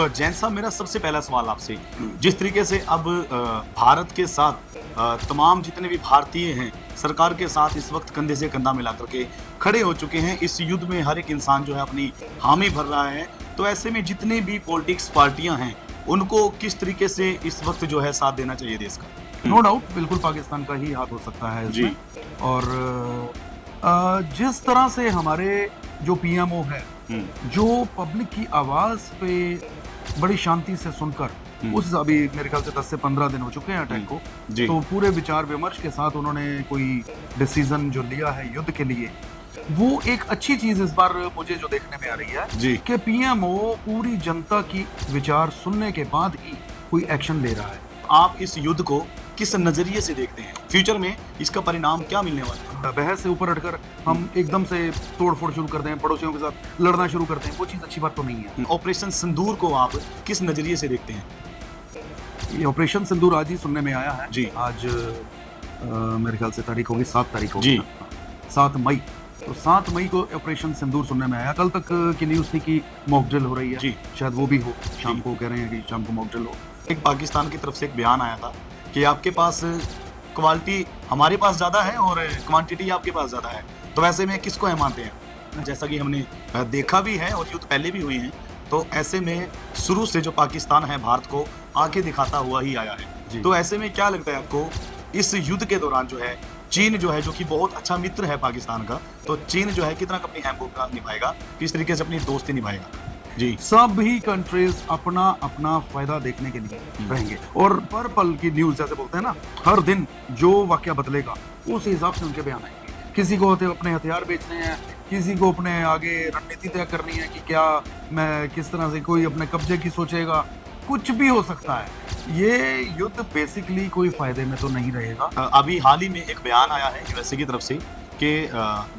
जैन साहब, मेरा सबसे पहला सवाल आपसे, जिस तरीके से अब भारत के साथ तमाम जितने भी भारतीय हैं, सरकार के साथ इस वक्त कंधे से कंधा मिला करके खड़े हो चुके हैं। इस युद्ध में हर एक इंसान जो है अपनी हामी भर रहा है। तो ऐसे में जितने भी पॉलिटिक्स पार्टियां हैं, उनको किस तरीके से इस वक्त जो है साथ देना चाहिए देश का? नो डाउट बिल्कुल पाकिस्तान का ही हाथ हो सकता है जी। इसमें। और जिस तरह से हमारे जो पीएमओ है, जो पब्लिक की आवाज पे बड़ी शांति से सुनकर, उस अभी मेरे ख्याल से 10 से 15 दिन हो चुके हैं अटैक को, जी। तो पूरे विचार विमर्श के साथ उन्होंने कोई डिसीजन जो लिया है युद्ध के लिए, वो एक अच्छी चीज इस बार मुझे जो देखने में आ रही है जी। कि पीएमओ पूरी जनता की विचार सुनने के बाद ही कोई एक्शन ले रहा है। आप इस युद्ध को किस नजरिए से देखते हैं? फ्यूचर में इसका परिणाम क्या मिलने वाला है? बहस से ऊपर हटकर हम एकदम से तोड़फोड़ शुरू करते हैं, पड़ोसियों के साथ लड़ना शुरू करते हैं, वो चीज अच्छी बात तो नहीं है। ऑपरेशन सिंदूर को आप किस नजरिए से देखते हैं? ये ऑपरेशन सिंदूर आज ही सुनने में आया है। जी। आज मेरे ख्याल से तारीख होगी 7 तारीख होगी जी। ना? 7 मई। तो 7 मई को ऑपरेशन सिंदूर सुनने में आया। कल तक की न्यूज थी कि मॉक ड्रिल हो रही है। जी। शायद वो भी हो, शाम को कह रहे हैं कि शाम को मॉक ड्रिल हो। एक पाकिस्तान की तरफ से एक बयान आया था कि आपके पास क्वालिटी हमारे पास ज्यादा है और क्वांटिटी आपके पास ज्यादा है। तो ऐसे में किसको हम मानते हैं? जैसा कि हमने देखा भी है और युद्ध पहले भी हुई है, तो ऐसे में शुरू से जो पाकिस्तान है भारत को आके दिखाता हुआ ही आया है। तो ऐसे में क्या लगता है आपको, इस युद्ध के दौरान जो है चीन जो है, जो कि बहुत अच्छा मित्र है पाकिस्तान का, तो चीन जो है कितना अपनी अहम भूमिका निभाएगा, किस तरीके से अपनी दोस्ती निभाएगा? जी। सभी कंट्रीज अपना अपना फायदा देखने के लिए रहेंगे और पर पल की न्यूज जैसे बोलते हैं ना, हर दिन जो वाकया बदलेगा उस हिसाब से उनके बयान आएंगे। किसी को अपने हथियार बेचने हैं, किसी को अपने आगे रणनीति तय करनी है कि क्या मैं किस तरह से, कोई अपने कब्जे की सोचेगा, कुछ भी हो सकता है। ये युद्ध बेसिकली कोई फायदे में तो नहीं रहेगा। अभी हाल ही में एक बयान आया है यूएसए की तरफ से कि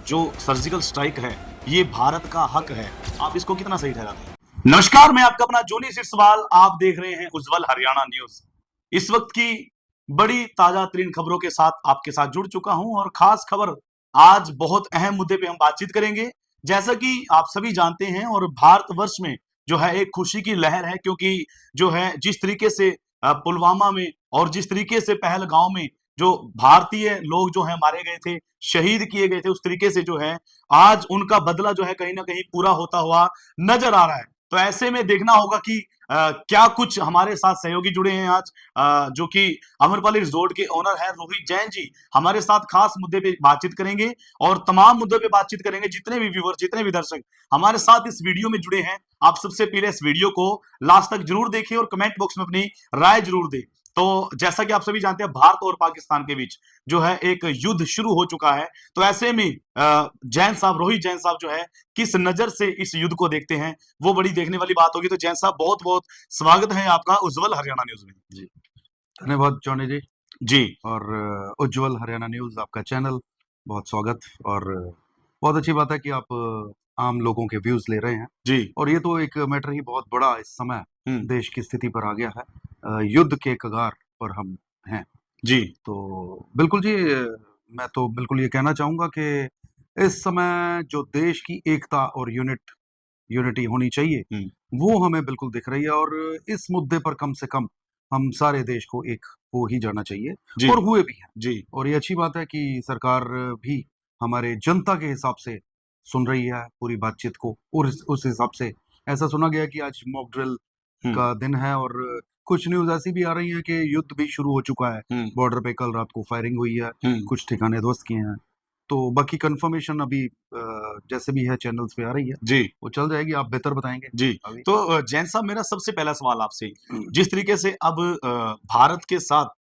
जो सर्जिकल स्ट्राइक है ये भारत का हक है। आप इसको कितना सही ठहराते हैं? नमस्कार, मैं आपका अपना जोनी सिरसवाल, आप देख रहे हैं उज्जवल हरियाणा न्यूज। इस वक्त की बड़ी ताजा तरीन खबरों के साथ आपके साथ जुड़ चुका हूं और खास खबर, आज बहुत अहम मुद्दे पे हम बातचीत करेंगे। जैसा कि आप सभी जानते हैं और भारतवर्ष में जो है एक खुशी की लहर है, क्योंकि जो है जिस तरीके से पुलवामा में और जिस तरीके से पहलगांव में जो भारतीय लोग जो है मारे गए थे, शहीद किए गए थे, उस तरीके से जो है आज उनका बदला जो है कहीं ना कहीं पूरा होता हुआ नजर आ रहा है। तो ऐसे में देखना होगा कि क्या कुछ हमारे साथ सहयोगी जुड़े हैं आज, जो कि अमरपाली रिजोर्ट के ओनर है रोहित जैन जी, हमारे साथ खास मुद्दे पे बातचीत करेंगे और तमाम मुद्दों पे बातचीत करेंगे। जितने भी व्यूअर, जितने भी दर्शक हमारे साथ इस वीडियो में जुड़े हैं, आप सबसे पहले इस वीडियो को लास्ट तक जरूर देखें और कमेंट बॉक्स में अपनी राय जरूर दें। तो जैसा कि आप सभी जानते हैं, भारत और पाकिस्तान के बीच जो है एक युद्ध शुरू हो चुका है। तो ऐसे में जैन साहब, रोहित जैन साहब जो है किस नजर से इस युद्ध को देखते हैं, वो बड़ी देखने वाली बात होगी। तो जैन साहब, बहुत बहुत स्वागत है आपका उज्जवल हरियाणा न्यूज में। जी, धन्यवाद जॉनी जी। जी। और उज्जवल हरियाणा न्यूज आपका चैनल, बहुत स्वागत। और बहुत अच्छी बात है कि आप आम लोगों के व्यूज ले रहे हैं। जी। और ये तो एक मैटर ही बहुत बड़ा इस समय देश की स्थिति पर आ गया है। युद्ध के कगार पर हम हैं। जी। तो बिल्कुल जी, मैं तो बिल्कुल ये कहना चाहूंगा कि इस समय जो देश की एकता और यूनिटी होनी चाहिए, वो हमें बिल्कुल दिख रही है। और इस मुद्दे पर कम से कम हम सारे देश को एक हो ही जाना चाहिए, जी। और हुए भी हैं। जी। और ये अच्छी बात है कि सरकार भी हमारे जनता के हिसाब से सुन रही है पूरी बातचीत को, और उस हिसाब से ऐसा सुना गया कि आज मॉक ड्रिल का दिन है। और कुछ न्यूज ऐसी भी आ रही है कि युद्ध भी शुरू हो चुका है। बॉर्डर पे कल रात को फायरिंग हुई है, कुछ ठिकाने ध्वस्त किए हैं। तो बाकी कंफर्मेशन अभी जैसे भी है चैनल्स पे आ रही है, जी। वो चल जाएगी। आप बेहतर बताएंगे जी। अभी। तो जैन साहब, मेरा सबसे पहला सवाल आपसे, जिस तरीके से अब भारत के साथ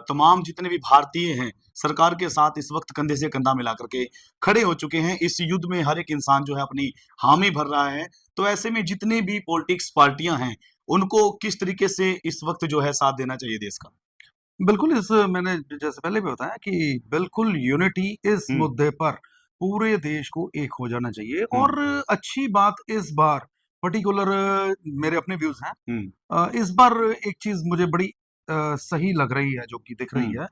तमाम जितने भी भारतीय हैं, सरकार के साथ इस वक्त कंधे से कंधा मिला करके खड़े हो चुके हैं। इस युद्ध में हर एक इंसान जो है अपनी हामी भर रहा है। तो ऐसे में जितने भी पॉलिटिक्स पार्टियां हैं, उनको किस तरीके से इस वक्त जो है साथ देना चाहिए देश का? बिल्कुल, इस मैंने जैसे पहले भी बताया कि बिल्कुल यूनिटी इस मुद्दे पर पूरे देश को एक हो जाना चाहिए। और अच्छी बात इस बार पर्टिकुलर मेरे अपने व्यूज हैं। इस बार एक चीज मुझे बड़ी सही लग रही है, जो कि दिख रही है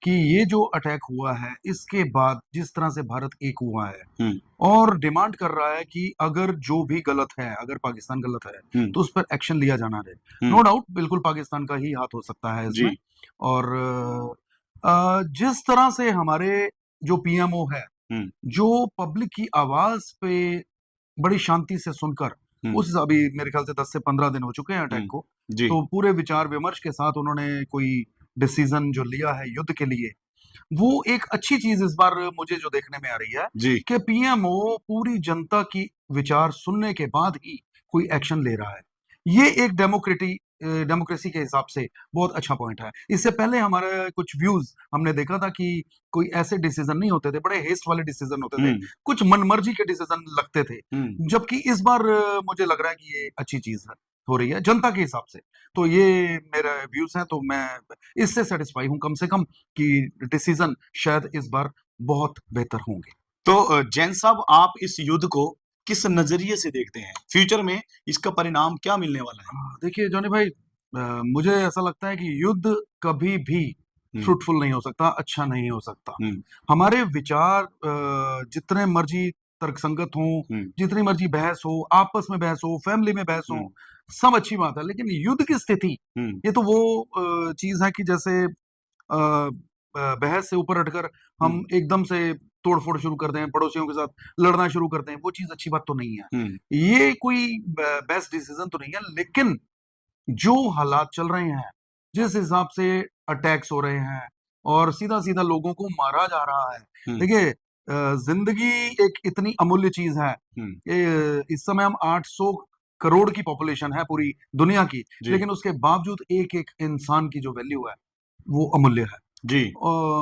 कि ये जो अटैक हुआ है इसके बाद जिस तरह से भारत एक हुआ है हम्म, और डिमांड कर रहा है कि अगर जो भी गलत है, अगर पाकिस्तान गलत है तो उस पर एक्शन लिया जाना है। नो डाउट बिल्कुल पाकिस्तान का ही हाथ हो सकता है इसमें। जी, और जिस तरह से हमारे जो पीएमओ है, हम्म, जो पब्लिक की आवाज पे बड़ी शांति से सुनकर, उस अभी मेरे ख्याल से 10 से 15 दिन हो चुके हैं अटैक को, जी, तो पूरे विचार विमर्श के साथ उन्होंने कोई डिसीजन जो लिया है युद्ध के लिए, वो एक अच्छी चीज इस बार मुझे जो देखने में आ रही है जी, कि पीएमओ पूरी जनता की विचार सुनने के बाद ही कोई एक्शन ले रहा है। ये एक डेमोक्रेसी के हिसाब से बहुत अच्छा पॉइंट है। इससे पहले हमारे कुछ व्यूज हमने देखा था कि कोई ऐसे डिसीजन नहीं होते थे, बड़े हेस्ट वाले डिसीजन होते थे, कुछ मनमर्जी के डिसीजन लगते थे। जबकि इस बार मुझे लग रहा है कि ये अच्छी चीज है, हो रही है जनता के हिसाब से। तो ये मेरा व्यूज हैं, तो मैं इससे सेटिस्फाई हूं कम से कम कि डिसीजन शायद इस बार बहुत बेहतर होंगे। तो जैन साहब, आप इस युद्ध को किस नजरिए से देखते हैं? फ्यूचर में इसका परिणाम क्या मिलने वाला है? देखिए जॉनी भाई, मुझे ऐसा लगता है कि युद्ध कभी भी हम्म, फ्रूटफुल नहीं हो सकता, अच्छा नहीं हो सकता। हम्म, हमारे विचार जितने मर्जी तर्कसंगत हों, हम्म, जितनी मर्जी बहस हो, आपस में बहस हो, फैमिली में बहस हो, हम्म, सब अच्छी बात है। लेकिन युद्ध की स्थिति, हम्म, ये तो वो चीज है कि जैसे बहस से ऊपर हटकर हम एकदम से तोड़-फोड़ शुरू कर दें, पड़ोसियों के साथ लड़ना शुरू कर दें, वो चीज़ अच्छी बात तो नहीं है। हम्म, ये कोई बेस्ट डिसीजन तो नहीं है, लेकिन जो हालात चल रहे हैं, जिस हिसाब से अटैक्स हो रहे हैं और सीधा-सीधा लोगों को मारा जा रहा है। हम्म, देखिए ज़िंदगी एक इतनी अमूल्य चीज़ है। हम्म, इस समय हम 800 करोड़ की पॉपुलेशन है पूरी दुनिया की, जी, लेकिन उसके बावजूद एक-एक इंसान की जो वैल्यू है, वो अमूल्य है। जी,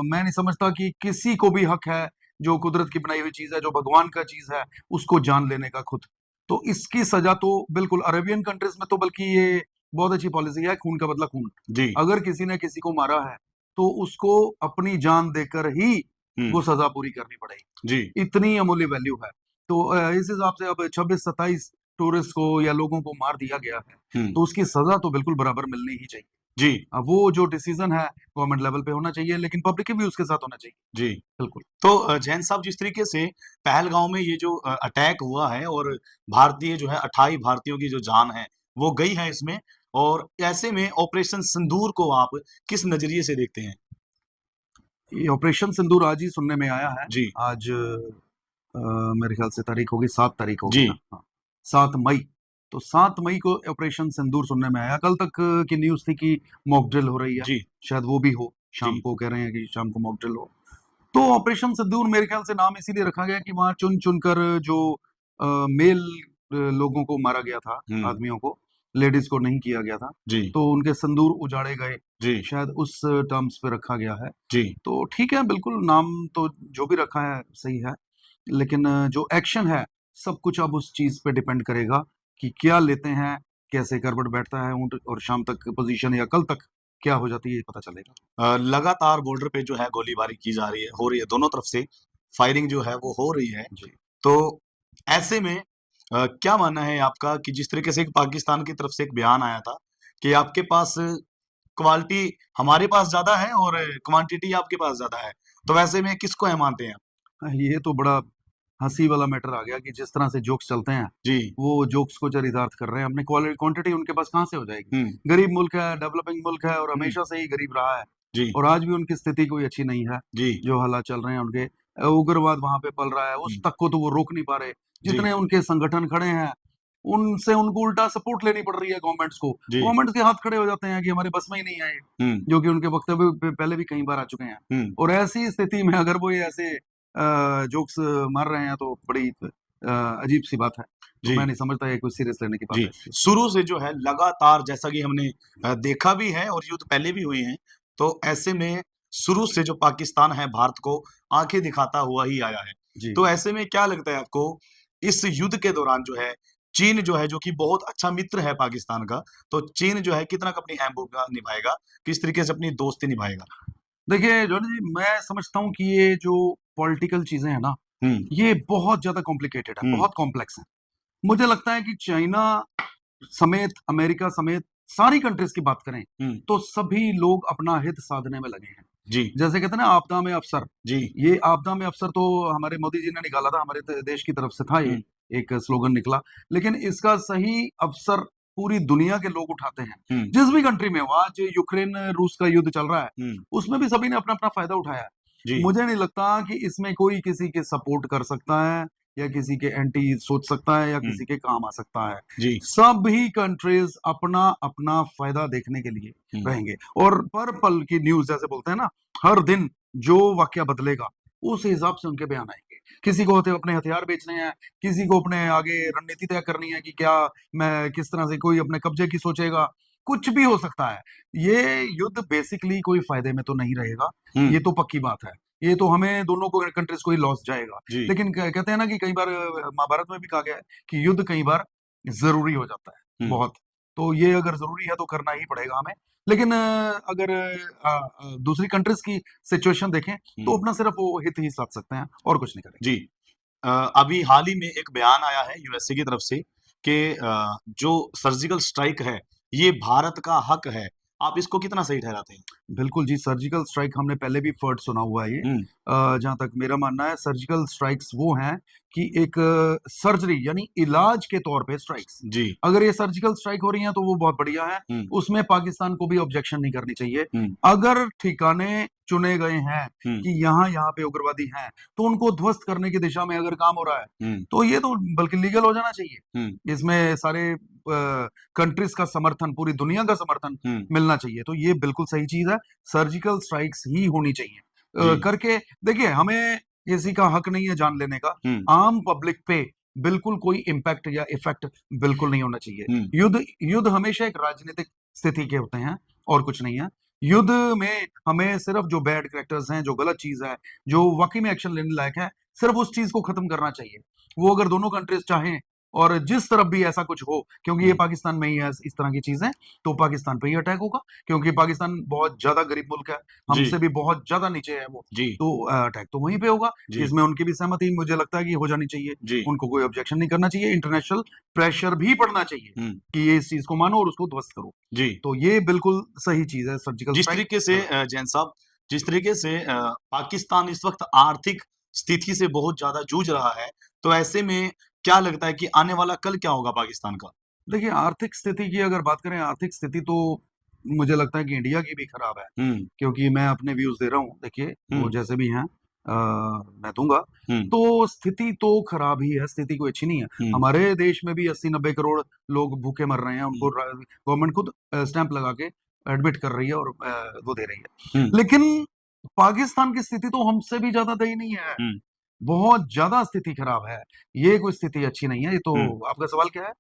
मैं नहीं समझता कि किसी को भी हक है, जो कुदरत की बनाई हुई चीज़ है, जो भगवान का चीज़ है, उसको जान लेने का खुद। तो इसकी सज़ा तो बिल्कुल अरेबियन कंट्रीज़ में तो बल्कि ये बहुत अच्छी पॉलिसी है, खून का बदला खून। जी, अगर किसी ने किसी को मारा है, तो उसको अपनी जान देकर ही हम्म, वो सज़ा पूरी करनी पड़ेगी। जी, इतनी अमूल्य वैल्यू है। तो इस हिसाब से अब 26-27 टूरिस्ट को या लोगों को मार दिया गया है, हम्म, तो उसकी सज़ा तो बिल्कुल बराबर मिलनी ही चाहिए। जी, वो जो डिसीज़न है गवर्नमेंट लेवल पे होना चाहिए, लेकिन पब्लिक के भी उसके साथ होना चाहिए। जी। बिल्कुल। तो जैन साहब, जिस तरीके से पहलगाँव में ये जो अटैक हुआ है और भारतीय जो है 28 भारतीयों की जो जान है, वो गई है इसमें, और ऐसे में ऑपरेशन सिंदूर को आप किस नज़रिए से देखते हैं? ये ऑपरेशन सिंदूर आज ही सुनने में आया है। जी, आज मेरे ख्याल से तारीख होगी 7 तारीख होगी जी, ना? हाँ, 7 मई। तो 7 मई को ऑपरेशन सिंदूर सुनने में आया। कल तक की न्यूज़ थी कि मॉक ड्रिल हो रही है। जी, शायद वो भी हो, शाम जी, को कह रहे हैं कि शाम को मॉक ड्रिल हो। तो ऑपरेशन सिंदूर मेरे ख्याल से नाम इसीलिए रखा गया कि वहाँ चुन-चुन कर जो मेल लोगों को मारा गया था, हुँ, आदमियों को, लेडीज़ को नहीं किया गया था। जी, तो उनके सिंदूर उजाड़े गए, जी, शायद उस टर्म्स पे रखा गया है। जी, तो ठीक है, बिल्कुल नाम तो जो भी रखा है सही है, लेकिन जो एक्शन है, सब कुछ अब उस चीज़ पे डिपेंड करेगा कि क्या लेते हैं, कैसे करवट बैठता है ऊँट और शाम तक पोज़ीशन या कल तक क्या हो जाती है, ये पता चलेगा। लगातार बॉर्डर पे जो है गोलीबारी की जा रही है, हो रही है दोनों तरफ से, फायरिंग जो है वो हो रही है। जी। तो ऐसे में क्या मानना है आपका कि जिस तरीके से एक पाकिस्तान की तरफ से एक बयान आया था कि आपके पास क्वालिटी हमारे पास ज़्यादा है और क्वांटिटी आपके पास ज़्यादा है, तो वैसे में किसको अहम मानते हैं आप? ये तो बड़ा हँसी वाला मैटर आ गया कि जिस तरह से जोक्स चलते हैं, जी, वो जोक्स को चरितार्थ कर रहे हैं। अपनी क्वांटिटी उनके पास कहाँ से हो जाएगी? हुँ, गरीब मुल्क है, डेवलपिंग मुल्क है और हुँ, हमेशा से ही गरीब रहा है जी, और आज भी उनकी स्थिति कोई अच्छी नहीं है। जी, जो हालात चल रहे हैं उनके, उग्रवाद वहाँ पे पल रहा है, उस हुँ, तक को तो वो रोक नहीं पा रहे। जी, जितने उनके संगठन खड़े हैं, उनसे उनको उल्टा सपोर्ट लेनी पड़ रही है गवर्नमेंट्स को। जी, गवर्नमेंट्स के हाथ खड़े हो जाते हैं कि हमारे बस में ही नहीं है ये, हुँ, जो कि उनके वक्तव्य पे पहले भी कई बार आ चुके हैं। हुँ, और ऐसी स्थिति में अगर वो ये ऐसे जोक्स मार रहे हैं तो बड़ी अजीब-सी बात है। तो जी। मैं नहीं समझता ये कोई सीरियस लेने की बात जी, है इस चीज़ को। शुरू से जो है लगातार, जैसा कि हमने देखा भी है और युद्ध पहले भी हुए हैं, तो ऐसे में शुरू से जो पाकिस्तान है भारत को आँखें दिखाता हुआ ही आया है। जी। तो ऐसे में क्या लगता है आपको, इस युद्ध के दौरान जो है चीन जो है, जो कि बहुत अच्छा मित्र है पाकिस्तान का, तो चीन जो है कितना अपनी अहम भूमिका निभाएगा, किस तरीके से अपनी दोस्ती निभाएगा? देखिए जॉनी जी, मैं समझता हूँ कि ये जो पॉलिटिकल चीज़ें हैं ना, हुँ, ये बहुत ज़्यादा कॉम्प्लिकेटेड है, हुँ, बहुत कॉम्प्लेक्स है। मुझे लगता है कि चाइना समेत, अमेरिका समेत सारी कंट्रीज़ की बात करें, हुँ, तो सभी लोग अपना हित साधने में लगे हैं। जी जैसे कहते हैं ना आपदा में अफसर, जी ये आपदा में अफसर तो हमारे मोदी जी ने निकाला था, हमारे देश की तरफ से था ये हम्म एक स्लोगन निकला, लेकिन इसका सही अवसर पूरी दुनिया के लोग उठाते हैं। हम्म जिस भी कंट्री में हो, आज यूक्रेन रूस का युद्ध चल रहा है, हम्म उसमें भी सभी ने अपना अपना फायदा उठाया है। जी मुझे नहीं लगता कि इसमें कोई किसी के सपोर्ट कर सकता है या किसी के एंटी सोच सकता है या हम्म किसी के काम आ सकता है। जी सभी कंट्रीज अपना अपना फायदा देखने के लिए रहेंगे, और पर पल की न्यूज जैसे बोलते हैं ना, हर दिन जो वाकया बदलेगा उस हिसाब से उनके बयान आएंगे। किसी को होते अपने हथियार बेचने हैं, किसी को अपने आगे रणनीति तय करनी है कि क्या मैं किस तरह से, कोई अपने कब्जे की सोचेगा, कुछ भी हो सकता है। ये युद्ध बेसिकली कोई फायदे में तो नहीं रहेगा, ये तो पक्की बात है। ये तो हमें दोनों को कंट्रीज को ही लॉस जाएगा। जी लेकिन कहते हैं ना कि कई बार महाभारत में भी कहा गया है कि युद्ध कई बार जरूरी हो जाता है बहुत। तो ये अगर जरूरी है तो करना ही पड़ेगा हमें। लेकिन अगर दूसरी कंट्रीज की सिचुएशन देखें तो अपना सिर्फ वो हित ही साध सकते हैं और कुछ नहीं करेंगे। जी अभी हाल ही में एक बयान आया है यूएसए की तरफ से कि जो सर्जिकल स्ट्राइक है ये भारत का हक है। आप इसको कितना सही ठहराते हैं? बिल्कुल जी, सर्जिकल स्ट्राइक हमने पहले भी वर्ड सुना हुआ है ये। हम्म जहाँ तक मेरा मानना है, सर्जिकल स्ट्राइक्स वो हैं कि एक सर्जरी यानी इलाज के तौर पे स्ट्राइक्स। जी अगर ये सर्जिकल स्ट्राइक हो रही हैं तो वो बहुत बढ़िया है, हम्म उसमें पाकिस्तान को भी ऑब्जेक्शन नहीं करनी चाहिए। हम्म अगर ठिकाने चुने गए हैं हम्म कि यहाँ यहाँ पे उग्रवादी हैं, तो उनको ध्वस्त करने की दिशा में अगर काम हो रहा है हम्म तो ये तो बल्कि लीगल हो जाना चाहिए। हम्म इसमें सारे कंट्रीज का समर्थन, पूरी दुनिया का समर्थन हम्म मिलना चाहिए, तो ये बिल्कुल सही चीज है। सर्जिकल स्ट्राइक्स ही होनी चाहिए। जी करके देखिए, हमें किसी का हक नहीं है जान लेने का। हम्म आम पब्लिक पे बिल्कुल कोई इम्पैक्ट या इफेक्ट बिल्कुल नहीं होना चाहिए। हम्म युद्ध युद्ध हमेशा एक राजनीतिक स्थिति के होते हैं और कुछ नहीं है। युद्ध में हमें सिर्फ जो बैड कैरेक्टर्स हैं, जो गलत चीज है, जो वाकई में एक्शन लेने लायक है, सिर्फ उस चीज को खत्म करना चाहिए। वो अगर दोनों कंट्रीज चाहें और जिस तरफ भी ऐसा कुछ हो, क्योंकि ये पाकिस्तान में ही है इस तरह की चीजें, तो पाकिस्तान पे ही अटैक होगा, क्योंकि पाकिस्तान बहुत ज्यादा गरीब मुल्क है, जी हमसे भी बहुत ज्यादा नीचे है वो। जी तो अटैक तो वहीं पे होगा। जी इसमें उनकी भी सहमति मुझे लगता है कि हो जानी चाहिए। जी उनको कोई ऑब्जेक्शन नहीं करना चाहिए, इंटरनेशनल प्रेशर भी पड़ना चाहिए हम्म कि ये इस चीज को मानो और उसको ध्वस्त करो। जी तो ये बिल्कुल सही चीज है, सर्जिकल जिस स्ट्राइक तरीके से गलत। जैन साहब, जिस तरीके से पाकिस्तान इस वक्त आर्थिक स्थिति से बहुत ज्यादा जूझ रहा है, तो ऐसे में क्या लगता है कि आने वाला कल क्या होगा पाकिस्तान का? देखिए, आर्थिक स्थिति की अगर बात करें, आर्थिक स्थिति तो मुझे लगता है कि इंडिया की भी खराब है, हम्म क्योंकि मैं अपने व्यूज दे रहा हूँ। देखिए, वो हम्म जैसे भी हैं मैं दूंगा। हम्म तो स्थिति तो खराब ही है, स्थिति कोई अच्छी नहीं है। हम्म हमारे देश में भी 80-90 करोड़ लोग भूखे मर रहे हैं, उनको गवर्नमेंट खुद स्टैंप लगा के एडमिट कर रही है और वो दे रही है। हम्म लेकिन पाकिस्तान की स्थिति तो हमसे भी ज्यादा दयनीय है, हम्म बहुत ज्यादा स्थिति खराब है। ये कोई स्थिति अच्छी नहीं है। ये तो हम्म आपका सवाल क्या है?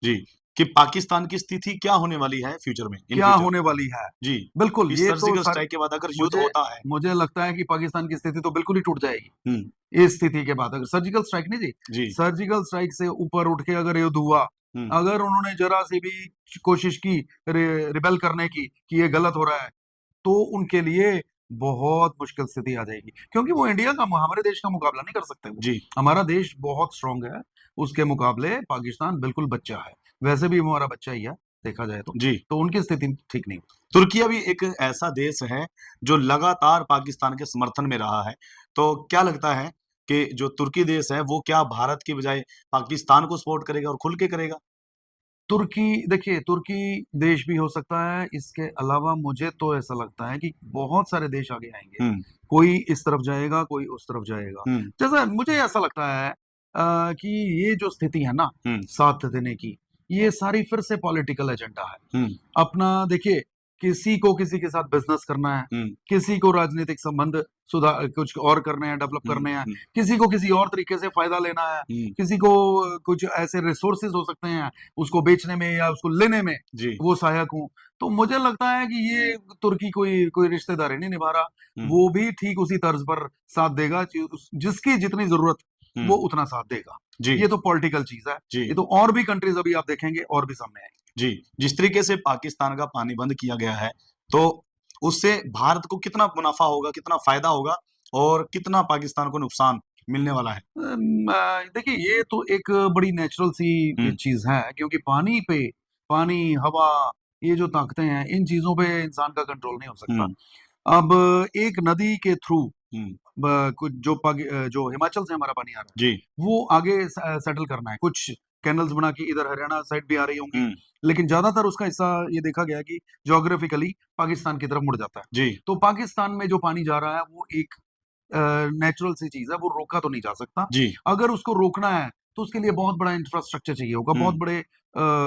जी, कि पाकिस्तान की स्थिति क्या होने वाली है फ्यूचर में, इन क्या फ्यूचर? होने वाली है? जी, बिल्कुल, इस ये तो सर्जिकल सर, स्ट्राइक के बाद अगर युद्ध मुझे होता है। मुझे लगता है कि पाकिस्तान की स्थिति तो बिल्कुल ही टूट जाएगी हम्म इस स्थिति के बाद। अगर सर्जिकल स्ट्राइक नहीं जी, जी सर्जिकल स्ट्राइक से ऊपर उठ के अगर युद्ध हुआ, हम्म अगर उन्होंने जरा सी भी कोशिश की रिबेल करने की कि ये गलत हो रहा है, तो उनके लिए बहुत मुश्किल स्थिति आ जाएगी, क्योंकि वो इंडिया का, हमारे देश का मुकाबला नहीं कर सकते वो। जी हमारा देश बहुत स्ट्रांग है, उसके मुकाबले पाकिस्तान बिल्कुल बच्चा है। वैसे भी वो हमारा बच्चा ही है, देखा जाए तो। जी तो उनकी स्थिति ठीक नहीं। तुर्किया भी एक ऐसा देश है जो लगातार पाकिस्तान के समर्थन में रहा है। तो क्या लगता है कि जो तुर्की देश है वो क्या भारत की बजाय पाकिस्तान को सपोर्ट करेगा और खुल के करेगा? तुर्की, देखिए, तुर्की देश भी हो सकता है। इसके अलावा मुझे तो ऐसा लगता है कि बहुत सारे देश आगे आएंगे। हम्म कोई इस तरफ जाएगा, कोई उस तरफ जाएगा। हम्म जैसा मुझे ऐसा लगता है कि ये जो स्थिति है ना हम्म साथ देने की, ये सारी फिर से पॉलिटिकल एजेंडा है हम्म अपना। देखिए, किसी को किसी के साथ बिजनेस करना है, हम्म किसी को राजनीतिक संबंध सुधार कुछ और करने हैं, डेवलप करने हैं, हम्म किसी को किसी और तरीके से फायदा लेना है, हम्म किसी को कुछ ऐसे रिसोर्सेज हो सकते हैं उसको बेचने में या उसको लेने में जी वो सहायक हूँ। तो मुझे लगता है कि ये तुर्की कोई कोई रिश्तेदारी नहीं निभा रहा। हम्म वो भी ठीक उसी तर्ज पर साथ देगा, जिसकी जितनी जरूरत वो हम्म उतना साथ देगा। जी ये तो पॉलिटिकल चीज है। जी ये तो और भी कंट्रीज अभी आप देखेंगे और भी सामने आएंगे। जी जिस तरीके से पाकिस्तान का पानी बंद किया गया है, तो उससे भारत को कितना मुनाफा होगा, कितना फायदा होगा और कितना पाकिस्तान को नुकसान मिलने वाला है? देखिए, ये तो एक बड़ी नेचुरल सी हम्म चीज है, क्योंकि पानी पे, पानी, हवा, ये जो ताकतें हैं, इन चीजों पे इंसान का कंट्रोल नहीं हो सकता। हम्म अब एक नदी के थ्रू हम्म, कुछ जो हिमाचल से हमारा पानी आ रहा है, जी, वो आगे सेटल करना है। कुछ कैनल्स बना के इधर हरियाणा साइड भी आ रही होंगी, हम्म, लेकिन ज्यादातर उसका हिस्सा ये देखा गया कि ज्योग्राफिकली पाकिस्तान की तरफ मुड़ जाता है। जी, तो पाकिस्तान में जो पानी जा रहा है वो एक नेचुरल सी चीज है, वो रोका तो नहीं जा सकता। जी, अगर उसको रोकना है तो उसके लिए बहुत बड़ा इंफ्रास्ट्रक्चर चाहिए होगा, बहुत हम्म, बड़े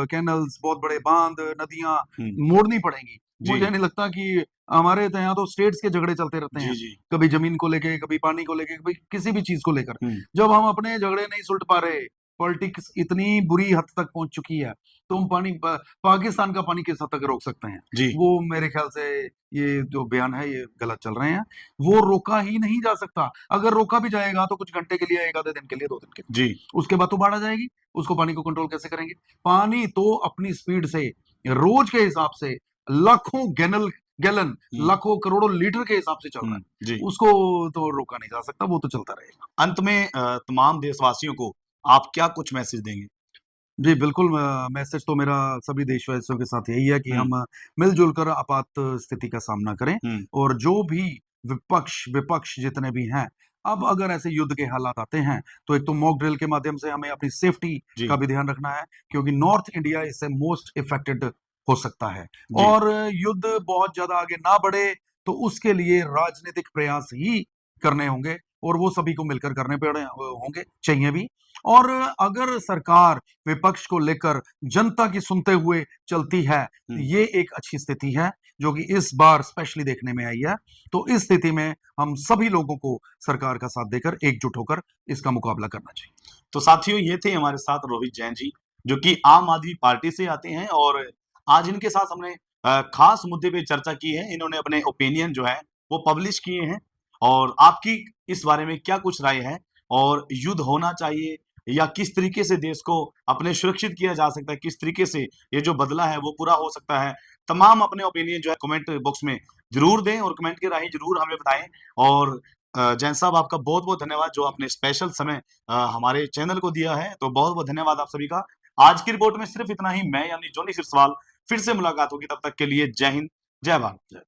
कैनल्स, बहुत बड़े बांध, नदियां हम्म, मोड़नी पड़ेंगी। जी, मुझे नहीं लगता कि हमारे तो यहाँ तो स्टेट्स के झगड़े चलते रहते जी, हैं, जी, कभी जमीन को लेके, कभी पानी को लेके, कभी किसी भी चीज को लेकर। हम्म, जब हम अपने झगड़े नहीं सुलट पा रहे, पॉलिटिक्स इतनी बुरी हद तक पहुंच चुकी है, तो हम पाकिस्तान का पानी किस हद तक रोक सकते हैं? जी, वो मेरे ख्याल से ये जो बयान है ये गलत चल रहे हैं। वो रोका ही नहीं जा सकता। अगर रोका भी जाएगा तो कुछ घंटे के लिए, एक आधे दिन के लिए, 2 दिन के लिए। जी, उसके बाद तो बाढ़ आ जाएगी। उसको पानी को कंट्रोल कैसे करेंगे? पानी तो अपनी स्पीड से रोज के हिसाब से लाखों गैलन, हम्म, लाखों करोड़ों लीटर के हिसाब से चल रहा जी। है। उसको तो रोका नहीं जा सकता, वो तो चलता रहेगा। अंत में तमाम देशवासियों को आप क्या कुछ मैसेज देंगे? जी, बिल्कुल, मैसेज तो मेरा सभी देशवासियों के साथ यही है कि हुँ, हम मिल-जुल कर आपात स्थिति का सामना करें, हुँ, और जो भी विपक्ष जितने भी हैं, अब अगर ऐसे युद्ध के हालात आते हैं, तो एक तो मॉक ड्रिल के माध्यम से हमें अपनी सेफ्टी जी, का भी ध्यान रखना है, क्योंकि नॉर्थ इंडिया इससे मोस्ट इफेक्टेड हो सकता है। जी, और युद्ध बहुत ज़्यादा आगे ना बढ़े, तो उसके लिए राजनीतिक प्रयास ही करने होंगे, और वो सभी को मिलकर करने पड़े होंगे, चाहिए भी। और अगर सरकार विपक्ष को लेकर जनता की सुनते हुए चलती है, हुँ। ये एक अच्छी स्थिति है, जो कि इस बार स्पेशली देखने में आई है। तो इस स्थिति में हम सभी लोगों को सरकार का साथ देकर, एकजुट होकर इसका मुकाबला करना चाहिए। तो साथियों ये थे हमारे साथ रोहित जैन जी, जो कि आम आदमी पार्टी से आते हैं और आज इनके साथ हमने खास मुद्दे पे चर्चा की है। इन्होंने अपने ओपिनियन जो है वो पब्लिश किए हैं और आपकी इस बारे में क्या कुछ राय है और युद्ध होना चाहिए या किस तरीके से देश को अपने सुरक्षित किया जा सकता है, किस तरीके से ये जो बदला है वो पूरा हो सकता है। तमाम अपने ओपिनियन जो है कमेंट बॉक्स में ज़रूर दें और कमेंट के राहें ज़रूर हमें बताएँ और जैन साहब आपका बहुत-बहुत धन्यवाद जो आपने स्पेशल समय हमारे चैनल को दिया है, तो बहुत-बहुत धन्यवाद आप सभी का। आज की रिपोर्ट में सिर्फ इतना ही, मैं यानी जॉनी सिरसवाल, फिर से मुलाकात होगी, तब तक के लिए जय हिंद, जय भारत।